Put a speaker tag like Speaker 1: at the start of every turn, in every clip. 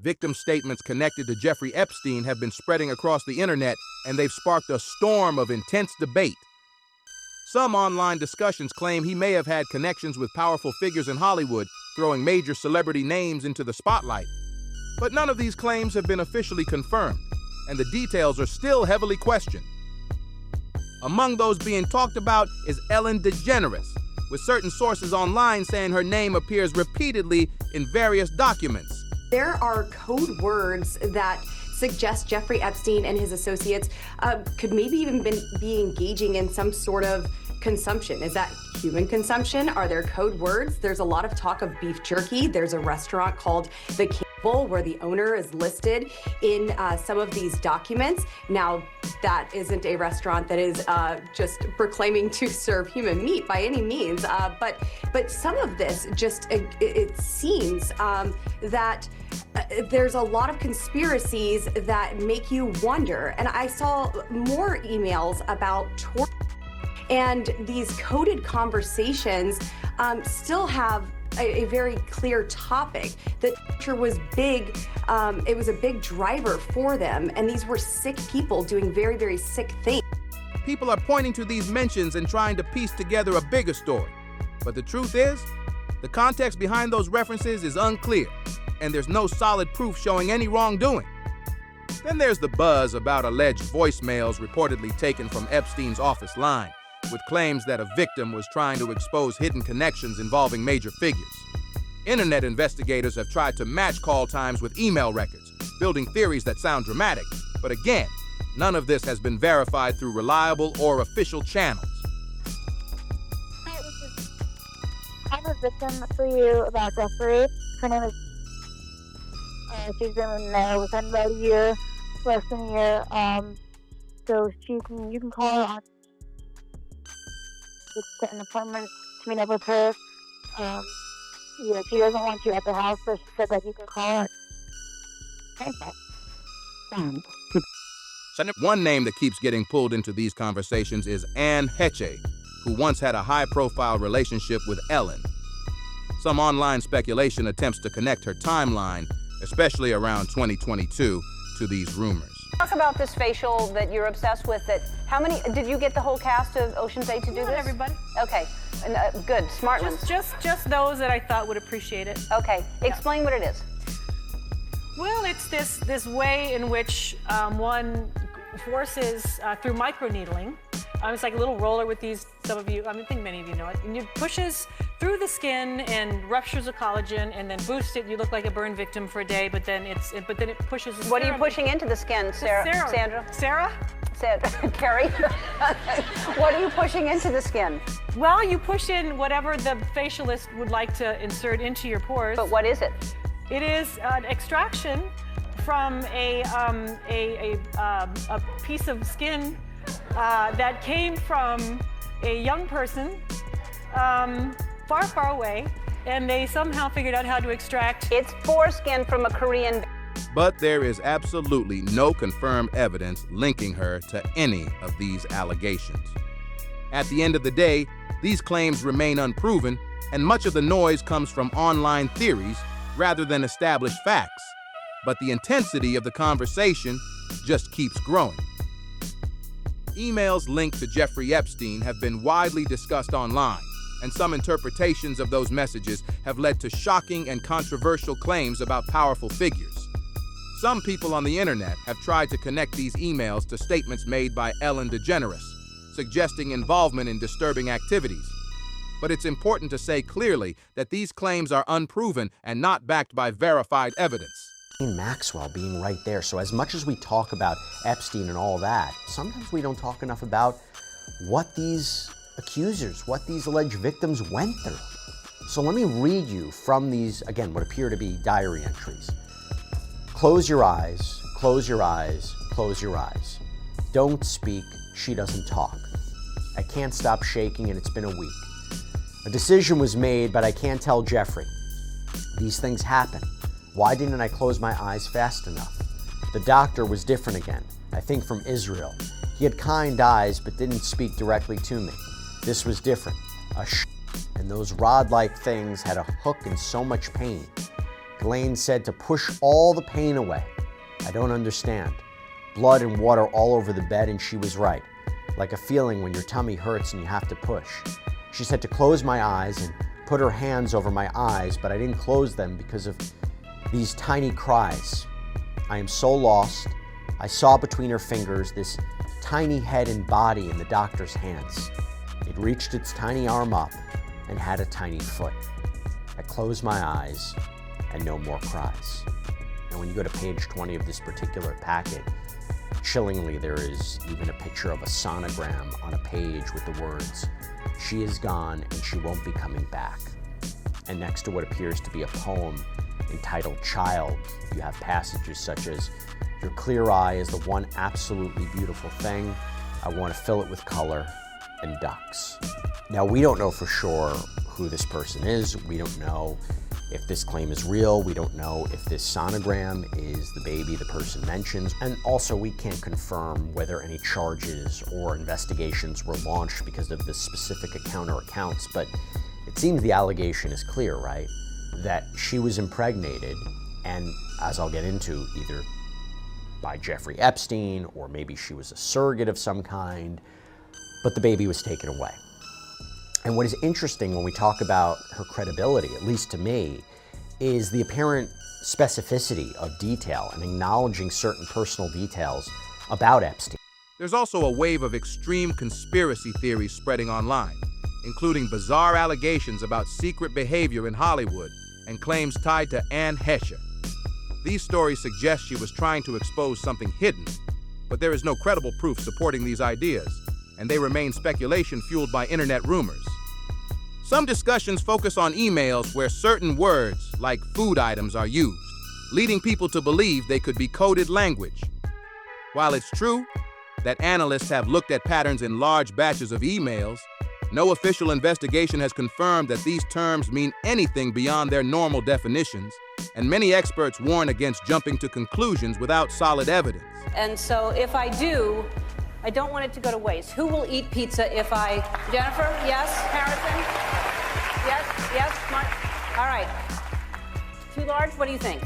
Speaker 1: Victim statements connected to Jeffrey Epstein have been spreading across the internet, and they've sparked a storm of intense debate. Some online discussions claim he may have had connections with powerful figures in Hollywood, throwing major celebrity names into the spotlight. But none of these claims have been officially confirmed, and the details are still heavily questioned. Among those being talked about is Ellen DeGeneres, with certain sources online saying her name appears repeatedly in various documents.
Speaker 2: There are code words that suggest Jeffrey Epstein and his associates could maybe even be engaging in some sort of consumption. Is that human consumption? Are there code words? There's a lot of talk of beef jerky. There's a restaurant called The Campbell where the owner is listed in some of these documents. Now, that isn't a restaurant that is just proclaiming to serve human meat by any means, but some of this just, it seems that there's a lot of conspiracies that make you wonder. And I saw more emails about torture, and these coded conversations still have a very clear topic. That torture was big, it was a big driver for them, and these were sick people doing very, very sick things.
Speaker 1: People are pointing to these mentions and trying to piece together a bigger story. But the truth is, the context behind those references is unclear, and there's no solid proof showing any wrongdoing. Then there's the buzz about alleged voicemails reportedly taken from Epstein's office line, with claims that a victim was trying to expose hidden connections involving major figures. Internet investigators have tried to match call times with email records, building theories that sound dramatic, but again, none of this has been verified through reliable or official channels.
Speaker 3: I have a victim for you about Jeffrey. Her name is, she's been within about a year, less than a year. So you can call her on, get an appointment to meet up with her. Yeah, she doesn't want you at the house, but she said that you can call her.
Speaker 1: One name that keeps getting pulled into these conversations is Anne Heche, who once had a high-profile relationship with Ellen. Some online speculation attempts to connect her timeline, especially around 2022, to these rumors.
Speaker 4: Talk about this facial that you're obsessed with. How many, did you get the whole cast of Ocean's 8 to do
Speaker 5: Not
Speaker 4: this?
Speaker 5: everybody.
Speaker 4: Okay, good, smart ones.
Speaker 5: Just those that I thought would appreciate it.
Speaker 4: Okay, explain what it is.
Speaker 5: Well, it's this way in which one forces through microneedling. It's like a little roller with these, some of you, I think many of you know it, and it pushes through the skin and ruptures the collagen and then boosts it. You look like a burn victim for a day, but then it pushes the
Speaker 4: What are you pushing into the skin, Sandra?
Speaker 5: Sarah?
Speaker 4: Carrie? What are you pushing into the skin?
Speaker 5: Well, you push in whatever the facialist would like to insert into your pores.
Speaker 4: But what is it?
Speaker 5: It is an extraction from a piece of skin that came from a young person far, far away, and they somehow figured out how to extract.
Speaker 4: It's foreskin from a Korean.
Speaker 1: But there is absolutely no confirmed evidence linking her to any of these allegations. At the end of the day, these claims remain unproven, and much of the noise comes from online theories rather than established facts. But the intensity of the conversation just keeps growing. Emails linked to Jeffrey Epstein have been widely discussed online, and some interpretations of those messages have led to shocking and controversial claims about powerful figures. Some people on the internet have tried to connect these emails to statements made by Ellen DeGeneres, suggesting involvement in disturbing activities. But it's important to say clearly that these claims are unproven and not backed by verified evidence.
Speaker 6: Maxwell being right there. So as much as we talk about Epstein and all that, sometimes we don't talk enough about what these accusers, what these alleged victims went through. So let me read you from these, again, what appear to be diary entries. Close your eyes, close your eyes, close your eyes. Don't speak, she doesn't talk. I can't stop shaking and it's been a week. A decision was made, but I can't tell Jeffrey. These things happen. Why didn't I close my eyes fast enough? The doctor was different again, I think from Israel. He had kind eyes, but didn't speak directly to me. This was different. And those rod-like things had a hook and so much pain. Ghislaine said to push all the pain away. I don't understand. Blood and water all over the bed, and she was right. Like a feeling when your tummy hurts and you have to push. She said to close my eyes and put her hands over my eyes, but I didn't close them because of these tiny cries. I am so lost. I saw between her fingers this tiny head and body in the doctor's hands. It reached its tiny arm up and had a tiny foot. I closed my eyes and no more cries. And when you go to page 20 of this particular packet, chillingly, there is even a picture of a sonogram on a page with the words, "She is gone and she won't be coming back." And next to what appears to be a poem entitled Child, you have passages such as, "Your clear eye is the one absolutely beautiful thing. I want to fill it with color and ducks." Now, we don't know for sure who this person is. We don't know if this claim is real. We don't know if this sonogram is the baby the person mentions. And also, we can't confirm whether any charges or investigations were launched because of this specific account or accounts. But it seems the allegation is clear, right? That she was impregnated, and as I'll get into, either by Jeffrey Epstein, or maybe she was a surrogate of some kind, but the baby was taken away. And what is interesting when we talk about her credibility, at least to me, is the apparent specificity of detail and acknowledging certain personal details about Epstein.
Speaker 1: There's also a wave of extreme conspiracy theories spreading online, including bizarre allegations about secret behavior in Hollywood and claims tied to Anne Hesher. These stories suggest she was trying to expose something hidden, but there is no credible proof supporting these ideas, and they remain speculation fueled by internet rumors. Some discussions focus on emails where certain words, like food items, are used, leading people to believe they could be coded language. While it's true that analysts have looked at patterns in large batches of emails, no official investigation has confirmed that these terms mean anything beyond their normal definitions, and many experts warn against jumping to conclusions without solid evidence.
Speaker 4: And so if I do, I don't want it to go to waste. Who will eat pizza if I... Jennifer? Yes? Harrison? Yes? Mark? All right. Too large? What do you think?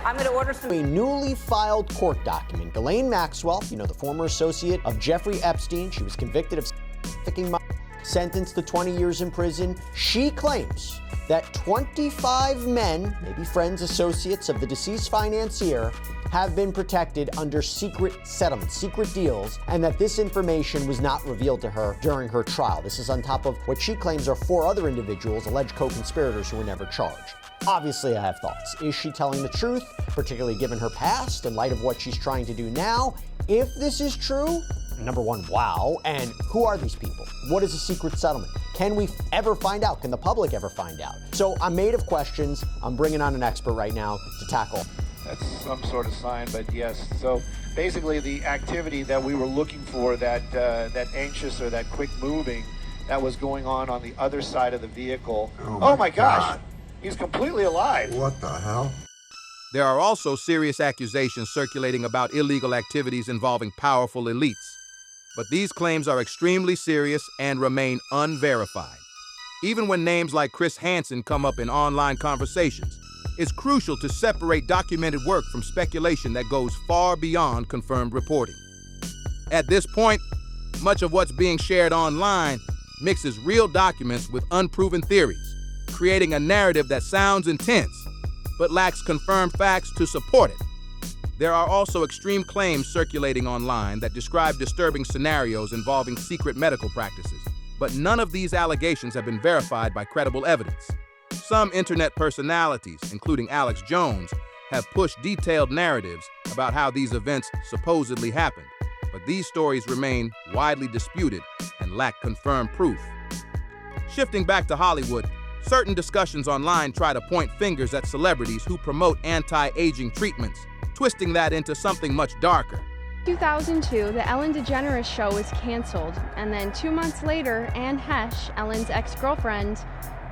Speaker 4: I'm going to order some...
Speaker 6: A newly filed court document. Ghislaine Maxwell, the former associate of Jeffrey Epstein, she was convicted of trafficking, sentenced to 20 years in prison. She claims that 25 men, maybe friends, associates of the deceased financier, have been protected under secret settlements, secret deals, and that this information was not revealed to her during her trial. This is on top of what she claims are 4 other individuals, alleged co-conspirators, who were never charged. Obviously, I have thoughts. Is she telling the truth, particularly given her past, in light of what she's trying to do now? If this is true, number one, wow. And who are these people? What is a secret settlement? Can we ever find out? Can the public ever find out? So I'm made of questions. I'm bringing on an expert right now to tackle.
Speaker 7: That's some sort of sign, but yes. So basically the activity that we were looking for, that anxious or that quick moving, that was going on the other side of the vehicle. Oh my gosh, he's completely alive.
Speaker 8: What the hell?
Speaker 1: There are also serious accusations circulating about illegal activities involving powerful elites. But these claims are extremely serious and remain unverified. Even when names like Chris Hansen come up in online conversations, it's crucial to separate documented work from speculation that goes far beyond confirmed reporting. At this point, much of what's being shared online mixes real documents with unproven theories, creating a narrative that sounds intense, but lacks confirmed facts to support it. There are also extreme claims circulating online that describe disturbing scenarios involving secret medical practices, but none of these allegations have been verified by credible evidence. Some internet personalities, including Alex Jones, have pushed detailed narratives about how these events supposedly happened, but these stories remain widely disputed and lack confirmed proof. Shifting back to Hollywood, certain discussions online try to point fingers at celebrities who promote anti-aging treatments, twisting that into something much darker.
Speaker 9: In 2002, the Ellen DeGeneres show was canceled, and then 2 months later, Anne Hesh, Ellen's ex-girlfriend,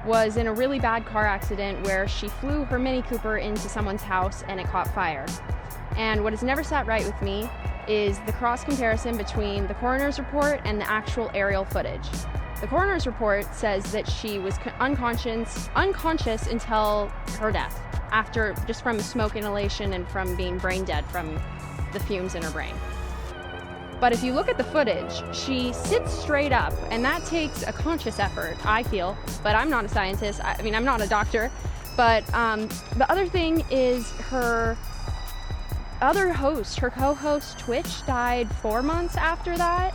Speaker 9: was in a really bad car accident where she flew her Mini Cooper into someone's house and it caught fire. And what has never sat right with me is the cross comparison between the coroner's report and the actual aerial footage. The coroner's report says that she was unconscious until her death, just from smoke inhalation and from being brain dead from the fumes in her brain. But if you look at the footage, she sits straight up, and that takes a conscious effort, I feel, but I'm not a scientist. I mean, I'm not a doctor. But the other thing is her other host, her co-host Twitch, died 4 months after that.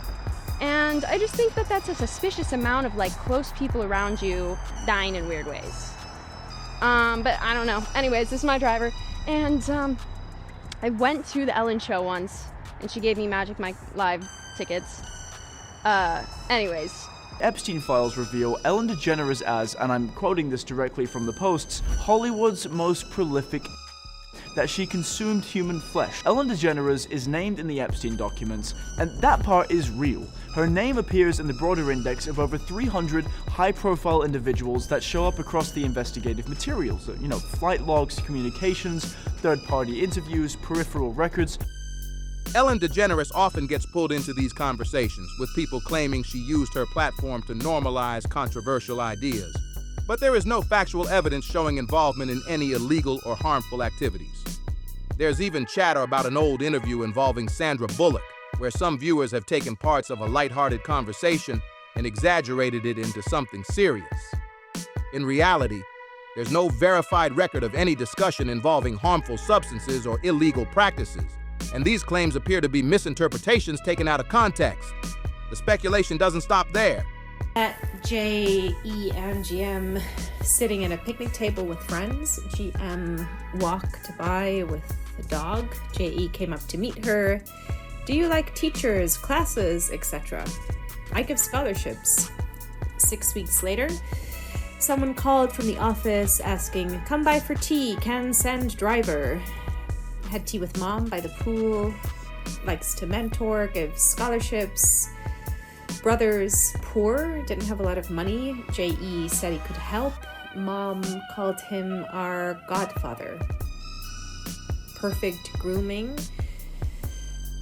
Speaker 9: And I just think that that's a suspicious amount of like close people around you dying in weird ways. But I don't know. Anyways, this is my driver. And I went to the Ellen show once, and she gave me Magic Mike Live tickets. Anyways.
Speaker 8: Epstein files reveal Ellen DeGeneres as, and I'm quoting this directly from the posts, Hollywood's most prolific, that she consumed human flesh. Ellen DeGeneres is named in the Epstein documents, and that part is real. Her name appears in the broader index of over 300 high-profile individuals that show up across the investigative materials. You know, flight logs, communications, third-party interviews, peripheral records.
Speaker 1: Ellen DeGeneres often gets pulled into these conversations, with people claiming she used her platform to normalize controversial ideas. But there is no factual evidence showing involvement in any illegal or harmful activities. There's even chatter about an old interview involving Sandra Bullock, where some viewers have taken parts of a lighthearted conversation and exaggerated it into something serious. In reality, there's no verified record of any discussion involving harmful substances or illegal practices, and these claims appear to be misinterpretations taken out of context. The speculation doesn't stop there.
Speaker 10: At J.E. and GM sitting at a picnic table with friends. GM walked by with the dog. J.E. came up to meet her. Do you like teachers, classes, etc.? I give scholarships. 6 weeks later, someone called from the office asking, come by for tea, can send driver. Had tea with mom by the pool, likes to mentor, gives scholarships. Brothers, poor, didn't have a lot of money. J.E. said he could help. Mom called him our godfather. Perfect grooming.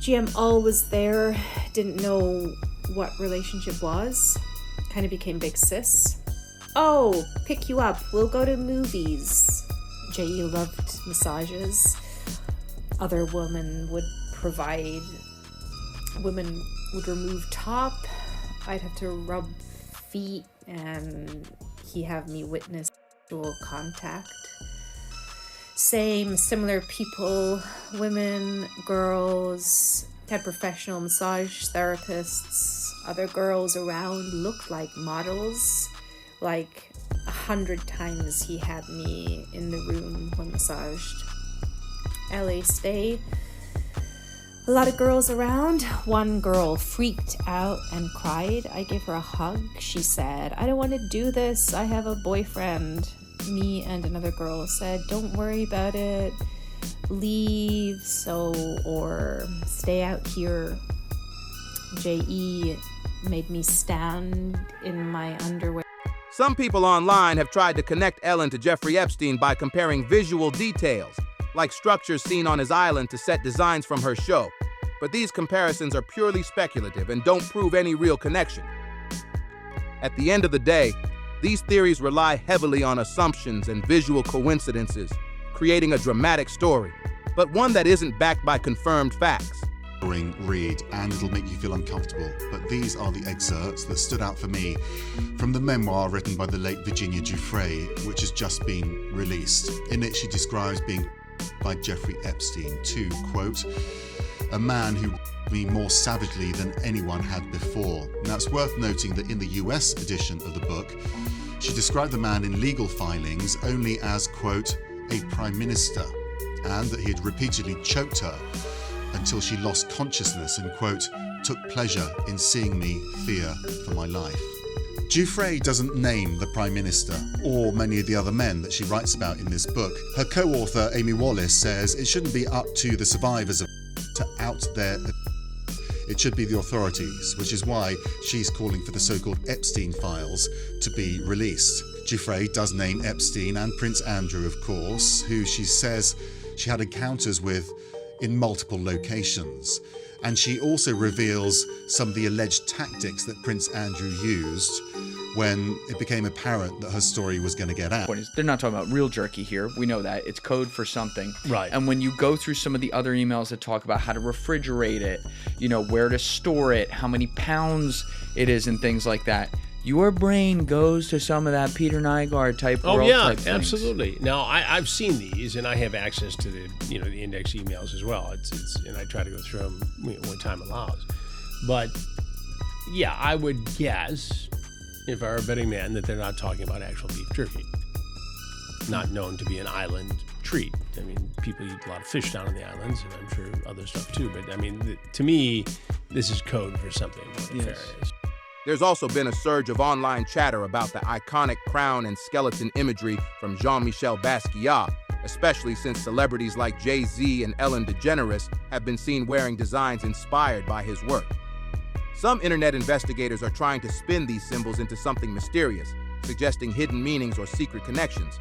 Speaker 10: GM always there, didn't know what relationship was. Kind of became big sis. Oh, pick you up, we'll go to movies. J.E. loved massages. Other women would provide. Women would remove top. I'd have to rub feet, and he have me witness sexual contact. Same, similar people, women, girls, had professional massage therapists. Other girls around looked like models. Like 100 times he had me in the room when massaged. LA stay. A lot of girls around. One girl freaked out and cried. I gave her a hug. She said, I don't want to do this. I have a boyfriend. Me and another girl said, don't worry about it. Leave, or stay out here. J.E. made me stand in my underwear.
Speaker 1: Some people online have tried to connect Ellen to Jeffrey Epstein by comparing visual details, like structures seen on his island to set designs from her show. But these comparisons are purely speculative and don't prove any real connection. At the end of the day, these theories rely heavily on assumptions and visual coincidences, creating a dramatic story, but one that isn't backed by confirmed facts.
Speaker 11: Read, and it'll make you feel uncomfortable, but these are the excerpts that stood out for me from the memoir written by the late Virginia Giuffre, which has just been released. In it, she describes being by Jeffrey Epstein to, quote, a man who me more savagely than anyone had before. Now, it's worth noting that in the US edition of the book, she described the man in legal filings only as, quote, a prime minister, and that he had repeatedly choked her until she lost consciousness and, quote, took pleasure in seeing me fear for my life. Giuffre doesn't name the Prime Minister or many of the other men that she writes about in this book. Her co-author, Amy Wallace, says it shouldn't be up to the survivors to out their... It should be the authorities, which is why she's calling for the so-called Epstein files to be released. Giuffre does name Epstein and Prince Andrew, of course, who she says she had encounters with in multiple locations. And she also reveals some of the alleged tactics that Prince Andrew used when it became apparent that her story was going to get out.
Speaker 12: They're not talking about real jerky here. We know that. It's code for something.
Speaker 13: Right.
Speaker 12: And when you go through some of the other emails that talk about how to refrigerate it, where to store it, how many pounds it is and things like that, your brain goes to some of that Peter Nygaard type world type things.
Speaker 13: Absolutely. Now, I've seen these, and I have access to the the index emails as well. And I try to go through them when time allows. But yeah, I would guess, if I were a betting man, that they're not talking about actual beef jerky. Not known to be an island treat. I mean, people eat a lot of fish down on the islands, and I'm sure other stuff too. But I mean, to me, this is code for something more nefarious.
Speaker 1: There's also been a surge of online chatter about the iconic crown and skeleton imagery from Jean-Michel Basquiat, especially since celebrities like Jay-Z and Ellen DeGeneres have been seen wearing designs inspired by his work. Some internet investigators are trying to spin these symbols into something mysterious, suggesting hidden meanings or secret connections.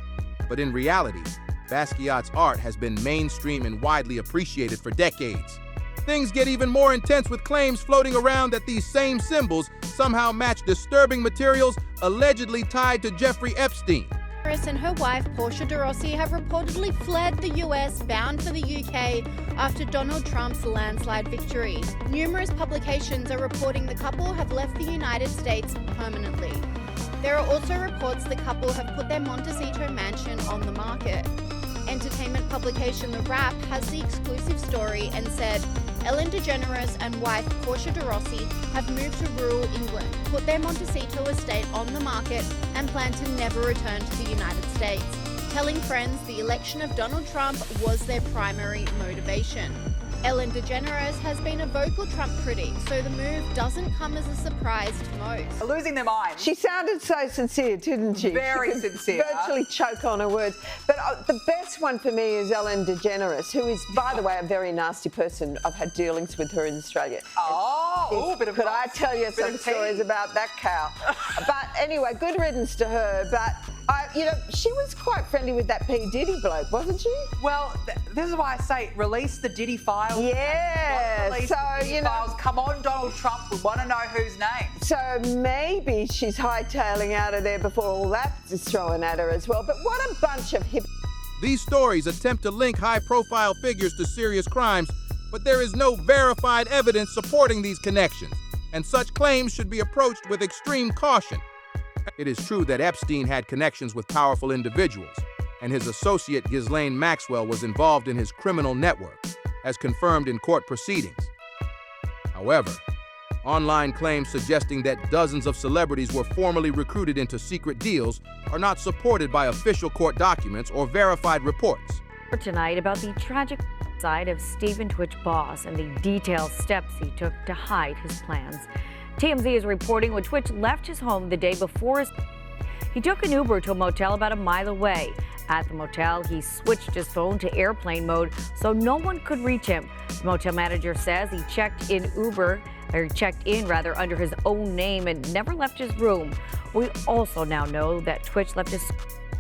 Speaker 1: But in reality, Basquiat's art has been mainstream and widely appreciated for decades. Things get even more intense with claims floating around that these same symbols somehow match disturbing materials allegedly tied to Jeffrey Epstein.
Speaker 14: DeGeneres and her wife, Portia de Rossi, have reportedly fled the US, bound for the UK, after Donald Trump's landslide victory. Numerous publications are reporting the couple have left the United States permanently. There are also reports the couple have put their Montecito mansion on the market. Entertainment publication The Wrap has the exclusive story and said, Ellen DeGeneres and wife Portia de Rossi have moved to rural England, put their Montecito estate on the market, and plan to never return to the United States, telling friends the election of Donald Trump was their primary motivation. Ellen DeGeneres has been a vocal Trump critic, so the move doesn't come as a surprise to most.
Speaker 15: Losing their mind.
Speaker 16: She sounded so sincere, didn't she?
Speaker 15: Very sincere.
Speaker 16: Virtually choke on her words. But the best one for me is Ellen DeGeneres, who is, by the way, a very nasty person. I've had dealings with her in Australia. Could I tell you some stories about that cow? But anyway, good riddance to her. But she was quite friendly with that P. Diddy bloke, wasn't she?
Speaker 15: Well, this is why I say release the Diddy files.
Speaker 16: Yeah,
Speaker 15: files. Come on, Donald Trump, we want to know whose name.
Speaker 16: So maybe she's hightailing out of there before all that is thrown at her as well. But what a bunch of hip...
Speaker 1: These stories attempt to link high-profile figures to serious crimes, but there is no verified evidence supporting these connections, and such claims should be approached with extreme caution. It is true that Epstein had connections with powerful individuals, and his associate Ghislaine Maxwell was involved in his criminal network, as confirmed in court proceedings. However, online claims suggesting that dozens of celebrities were formally recruited into secret deals are not supported by official court documents or verified reports.
Speaker 17: Tonight about the tragic side of Stephen Twitch boss and the detailed steps he took to hide his plans. TMZ is reporting when Twitch left his home the day before he took an Uber to a motel about a mile away. At the motel, he switched his phone to airplane mode so no one could reach him. The motel manager says he checked in under his own name and never left his room. We also now know that Twitch left his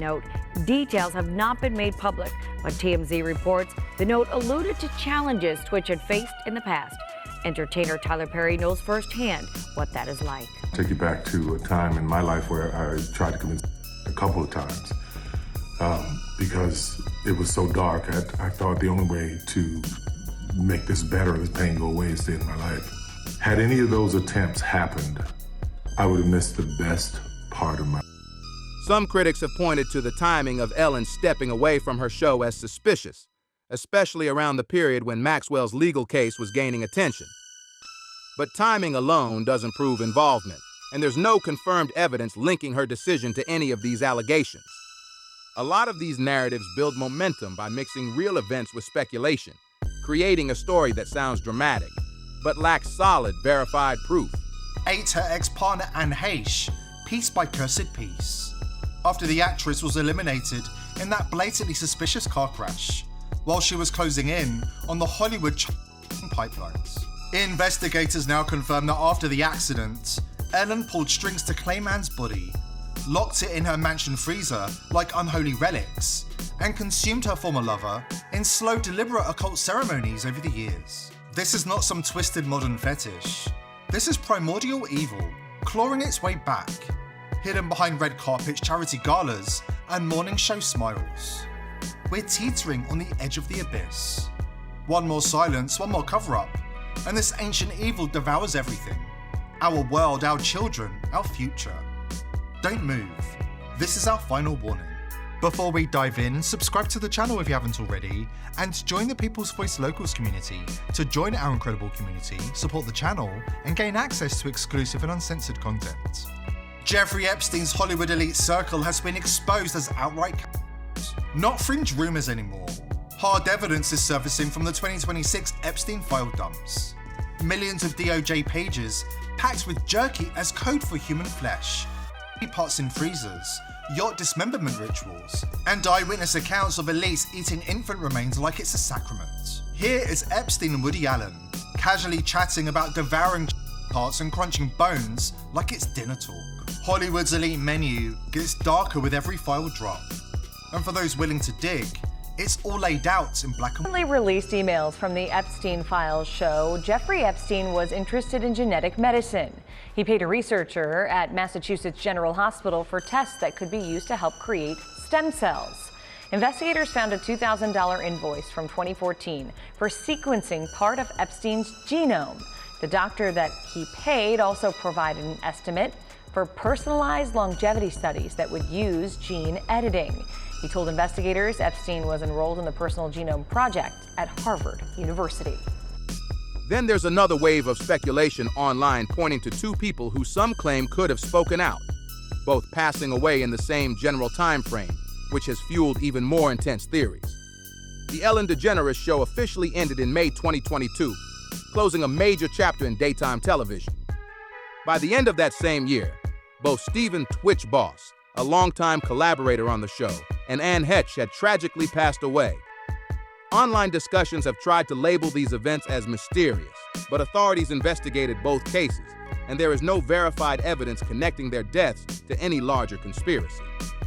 Speaker 17: note. Details have not been made public, but TMZ reports the note alluded to challenges Twitch had faced in the past. Entertainer Tyler Perry knows firsthand what that is like.
Speaker 18: Take you back to a time in my life where I tried to convince a couple of times because it was so dark. I thought the only way to make this better, this pain go away, is stay in my life. Had any of those attempts happened, I would have missed the best part of my life.
Speaker 1: Some critics have pointed to the timing of Ellen stepping away from her show as suspicious, especially around the period when Maxwell's legal case was gaining attention. But timing alone doesn't prove involvement, and there's no confirmed evidence linking her decision to any of these allegations. A lot of these narratives build momentum by mixing real events with speculation, creating a story that sounds dramatic, but lacks solid, verified proof.
Speaker 19: Ate her ex-partner Anne Heche, piece by cursed piece, after the actress was eliminated in that blatantly suspicious car crash, while she was closing in on the Hollywood pipelines. Investigators now confirm that after the accident, Ellen pulled strings to claim Anne's body, locked it in her mansion freezer like unholy relics, and consumed her former lover in slow, deliberate occult ceremonies over the years. This is not some twisted modern fetish. This is primordial evil, clawing its way back, hidden behind red carpets, charity galas, and morning show smiles. We're teetering on the edge of the abyss. One more silence, one more cover-up, and this ancient evil devours everything. Our world, our children, our future. Don't move. This is our final warning. Before we dive in, subscribe to the channel if you haven't already, and join the People's Voice Locals community to join our incredible community, support the channel, and gain access to exclusive and uncensored content. Jeffrey Epstein's Hollywood elite circle has been exposed as outright not fringe rumors anymore. Hard evidence is surfacing from the 2026 Epstein file dumps. Millions of DOJ pages packed with jerky as code for human flesh, parts in freezers, yacht dismemberment rituals, and eyewitness accounts of elites eating infant remains like it's a sacrament. Here is Epstein and Woody Allen, casually chatting about devouring parts and crunching bones like it's dinner talk. Hollywood's elite menu gets darker with every file drop. And for those willing to dig, it's all laid out in black and white.
Speaker 17: Released emails from the Epstein files show Jeffrey Epstein was interested in genetic medicine. He paid a researcher at Massachusetts General Hospital for tests that could be used to help create stem cells. Investigators found a $2,000 invoice from 2014 for sequencing part of Epstein's genome. The doctor that he paid also provided an estimate for personalized longevity studies that would use gene editing. He told investigators Epstein was enrolled in the Personal Genome Project at Harvard University.
Speaker 1: Then there's another wave of speculation online pointing to two people who some claim could have spoken out, both passing away in the same general time frame, which has fueled even more intense theories. The Ellen DeGeneres show officially ended in May 2022, closing a major chapter in daytime television. By the end of that same year, both Stephen Twitch Boss, a longtime collaborator on the show, and Anne Heche had tragically passed away. Online discussions have tried to label these events as mysterious, but authorities investigated both cases, and there is no verified evidence connecting their deaths to any larger conspiracy.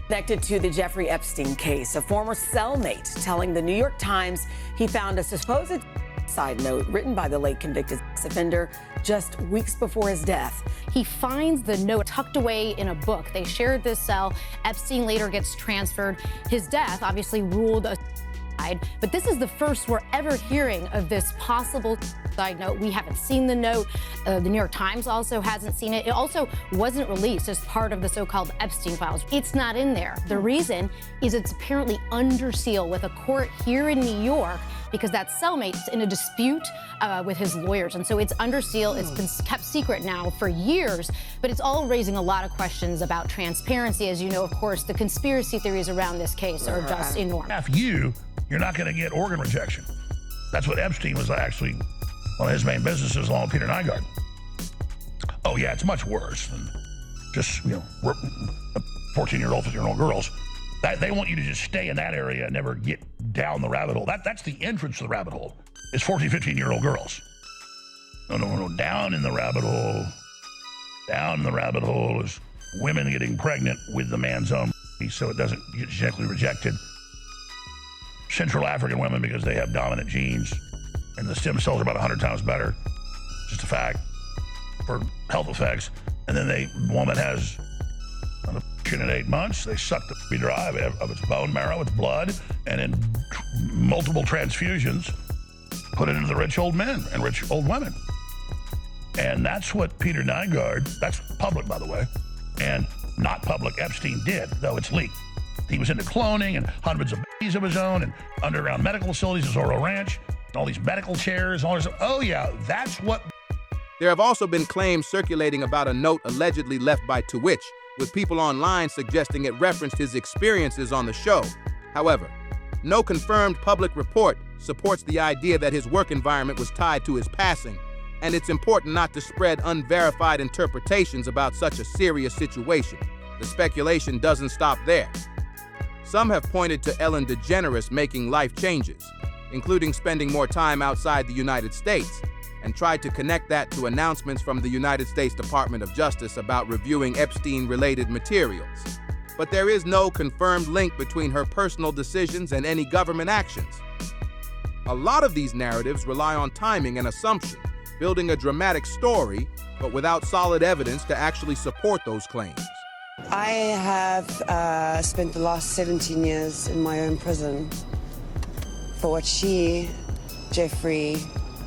Speaker 20: Connected to the Jeffrey Epstein case, a former cellmate telling the New York Times he found a supposed side note written by the late convicted sex offender just weeks before his death.
Speaker 21: He finds the note tucked away in a book. They shared this cell. Epstein later gets transferred. His death obviously ruled a suicide, but this is the first we're ever hearing of this possible side note. We haven't seen the note. The New York Times also hasn't seen it. It also wasn't released as part of the so-called Epstein files. It's not in there. The reason is it's apparently under seal with a court here in New York because that cellmate's in a dispute with his lawyers. And so it's under seal. It's been kept secret now for years, but it's all raising a lot of questions about transparency. As you know, of course, the conspiracy theories around this case are just enormous.
Speaker 22: You're not going to get organ rejection. That's what Epstein was actually, one of his main businesses along with Peter Nygaard. Oh yeah, it's much worse than just, 14-year-old, 15-year-old girls. They want you to just stay in that area and never get down the rabbit hole. That's the entrance to the rabbit hole, is 14, 15-year-old girls. No, down in the rabbit hole. Down in the rabbit hole is women getting pregnant with the man's own so it doesn't get genetically rejected. Central African women because they have dominant genes and the stem cells are about 100 times better. Just a fact for health effects. And then the woman has in 8 months, they suck the dry of its bone marrow, its blood, and in multiple transfusions, put it into the rich old men and rich old women. And that's what Peter Nygaard, that's public, by the way, and not public, Epstein did, though it's leaked. He was into cloning and hundreds of babies of his own and underground medical facilities, Zorro Ranch, and all these medical chairs, all this. Oh yeah, that's what.
Speaker 1: There have also been claims circulating about a note allegedly left by Twitch, with people online suggesting it referenced his experiences on the show. However, no confirmed public report supports the idea that his work environment was tied to his passing, and it's important not to spread unverified interpretations about such a serious situation. The speculation doesn't stop there. Some have pointed to Ellen DeGeneres making life changes, including spending more time outside the United States, and tried to connect that to announcements from the United States Department of Justice about reviewing Epstein-related materials. But there is no confirmed link between her personal decisions and any government actions. A lot of these narratives rely on timing and assumption, building a dramatic story, but without solid evidence to actually support those claims.
Speaker 2: I have spent the last 17 years in my own prison for what she, Jeffrey,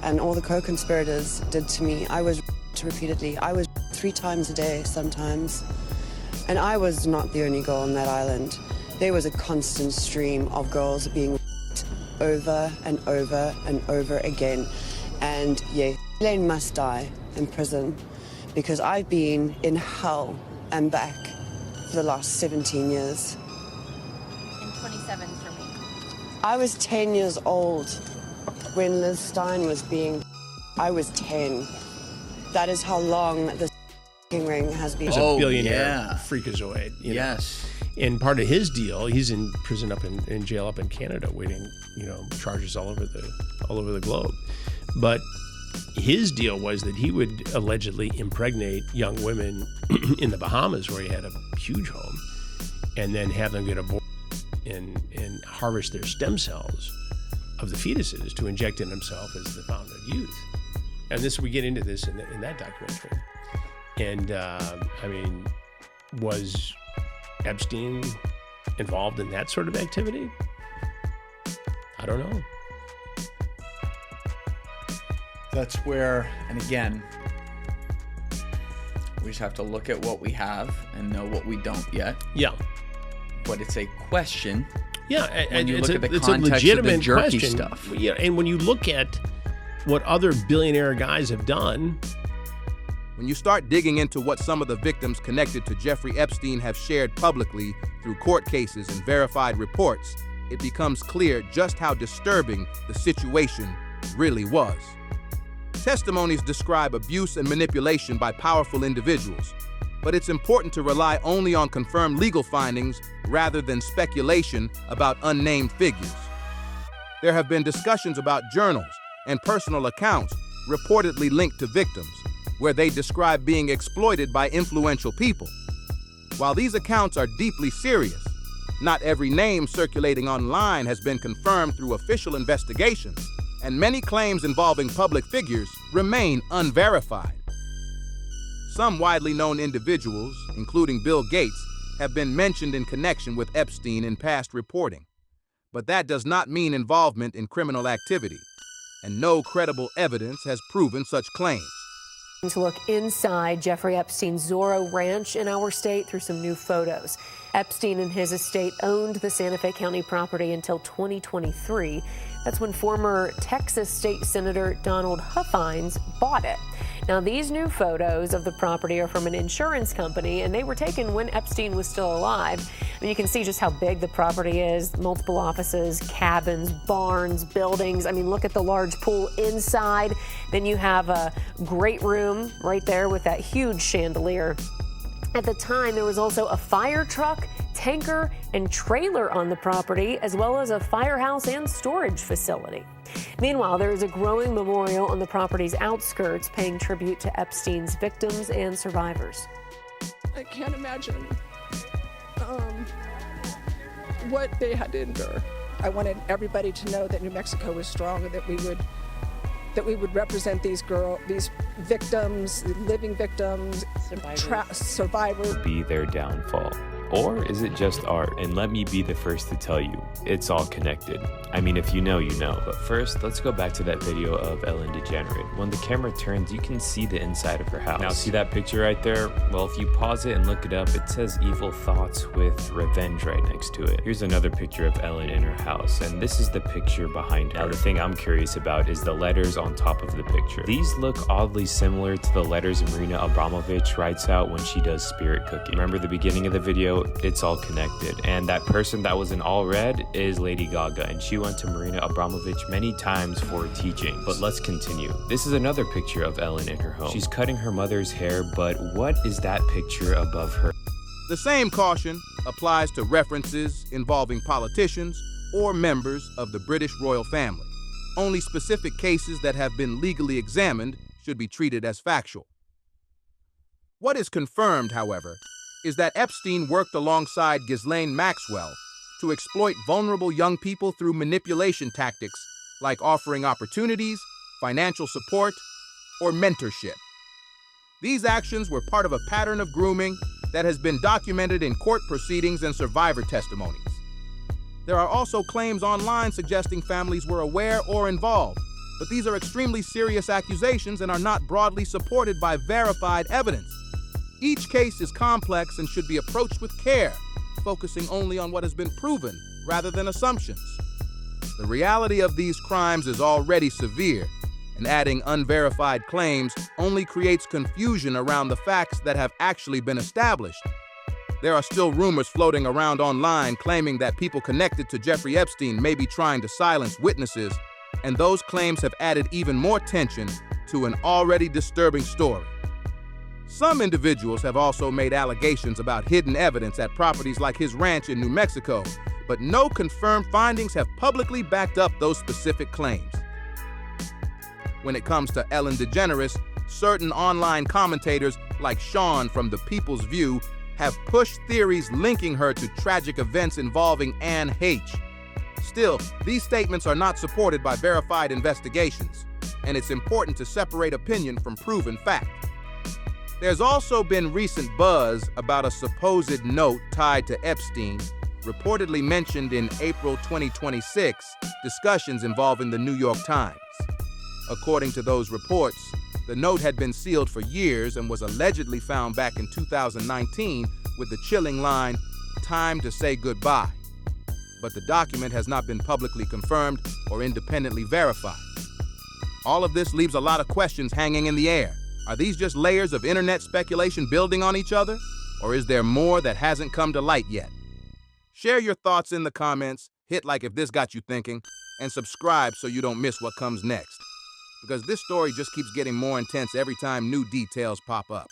Speaker 2: and all the co-conspirators did to me. I was repeatedly. I was 3 times a day sometimes. And I was not the only girl on that island. There was a constant stream of girls being over and over and over again. And yeah, Elaine must die in prison because I've been in hell and back for the last 17 years.
Speaker 21: And 27 for me.
Speaker 2: I was 10 years old when Liz Stein was being... I was 10. That is how long the ring has been.
Speaker 13: He's a billionaire freakazoid.
Speaker 12: Yes.
Speaker 13: And part of his deal, he's in prison in jail up in Canada, waiting, charges all over the globe. But his deal was that he would allegedly impregnate young women in the Bahamas, where he had a huge home, and then have them get aborted and harvest their stem cells of the fetuses to inject in himself as the fountain of youth. And we get into this in that documentary. And was Epstein involved in that sort of activity? I don't know.
Speaker 12: That's where, and again, we just have to look at what we have and know what we don't yet.
Speaker 13: Yeah.
Speaker 12: But it's a question.
Speaker 13: Yeah,
Speaker 12: when you look at the
Speaker 13: it's
Speaker 12: context
Speaker 13: a legitimate
Speaker 12: of the jerky
Speaker 13: question.
Speaker 12: stuff.
Speaker 13: Yeah, and when you look at what other billionaire guys have done.
Speaker 1: When you start digging into what some of the victims connected to Jeffrey Epstein have shared publicly through court cases and verified reports, it becomes clear just how disturbing the situation really was. Testimonies describe abuse and manipulation by powerful individuals, but it's important to rely only on confirmed legal findings rather than speculation about unnamed figures. There have been discussions about journals and personal accounts reportedly linked to victims, where they describe being exploited by influential people. While these accounts are deeply serious, not every name circulating online has been confirmed through official investigations, and many claims involving public figures remain unverified. Some widely known individuals, including Bill Gates, have been mentioned in connection with Epstein in past reporting. But that does not mean involvement in criminal activity, and no credible evidence has proven such claims.
Speaker 3: To look inside Jeffrey Epstein's Zorro Ranch in our state through some new photos. Epstein and his estate owned the Santa Fe County property until 2023. That's when former Texas State Senator Donald Huffines bought it. Now, these new photos of the property are from an insurance company, and they were taken when Epstein was still alive. I mean, you can see just how big the property is, multiple offices, cabins, barns, buildings. I mean, look at the large pool inside. Then you have a great room right there with that huge chandelier. At the time, there was also a fire truck, tanker, and trailer on the property, as well as a firehouse and storage facility. Meanwhile, there is a growing memorial on the property's outskirts paying tribute to Epstein's victims and survivors.
Speaker 23: I can't imagine what they had to endure. I wanted everybody to know that New Mexico was strong and that we would represent these victims, living victims, survivors.
Speaker 24: Be their downfall. Or is it just art? And let me be the first to tell you, it's all connected. I mean, if you know, you know. But first, let's go back to that video of Ellen DeGeneres. When the camera turns, you can see the inside of her house. Now, see that picture right there? Well, if you pause it and look it up, it says evil thoughts with revenge right next to it. Here's another picture of Ellen in her house, and this is the picture behind her. Now, the thing I'm curious about is the letters on top of the picture. These look oddly similar to the letters Marina Abramovich writes out when she does spirit cooking. Remember the beginning of the video? It's all connected. And that person that was in all red is Lady Gaga, and she went to Marina Abramovich many times for teaching. But let's continue. This is another picture of Ellen in her home. She's cutting her mother's hair, but what is that picture above her?
Speaker 1: The same caution applies to references involving politicians or members of the British royal family. Only specific cases that have been legally examined should be treated as factual. What is confirmed, however, is that Epstein worked alongside Ghislaine Maxwell to exploit vulnerable young people through manipulation tactics like offering opportunities, financial support, or mentorship. These actions were part of a pattern of grooming that has been documented in court proceedings and survivor testimonies. There are also claims online suggesting families were aware or involved, but these are extremely serious accusations and are not broadly supported by verified evidence. Each case is complex and should be approached with care, focusing only on what has been proven rather than assumptions. The reality of these crimes is already severe, and adding unverified claims only creates confusion around the facts that have actually been established. There are still rumors floating around online claiming that people connected to Jeffrey Epstein may be trying to silence witnesses, and those claims have added even more tension to an already disturbing story. Some individuals have also made allegations about hidden evidence at properties like his ranch in New Mexico, but no confirmed findings have publicly backed up those specific claims. When it comes to Ellen DeGeneres, certain online commentators like Sean from The People's View have pushed theories linking her to tragic events involving Anne H. Still, these statements are not supported by verified investigations, and it's important to separate opinion from proven fact. There's also been recent buzz about a supposed note tied to Epstein, reportedly mentioned in April 2026 discussions involving the New York Times. According to those reports, the note had been sealed for years and was allegedly found back in 2019 with the chilling line, "Time to say goodbye." But the document has not been publicly confirmed or independently verified. All of this leaves a lot of questions hanging in the air. Are these just layers of internet speculation building on each other? Or is there more that hasn't come to light yet? Share your thoughts in the comments, hit like if this got you thinking, and subscribe so you don't miss what comes next. Because this story just keeps getting more intense every time new details pop up.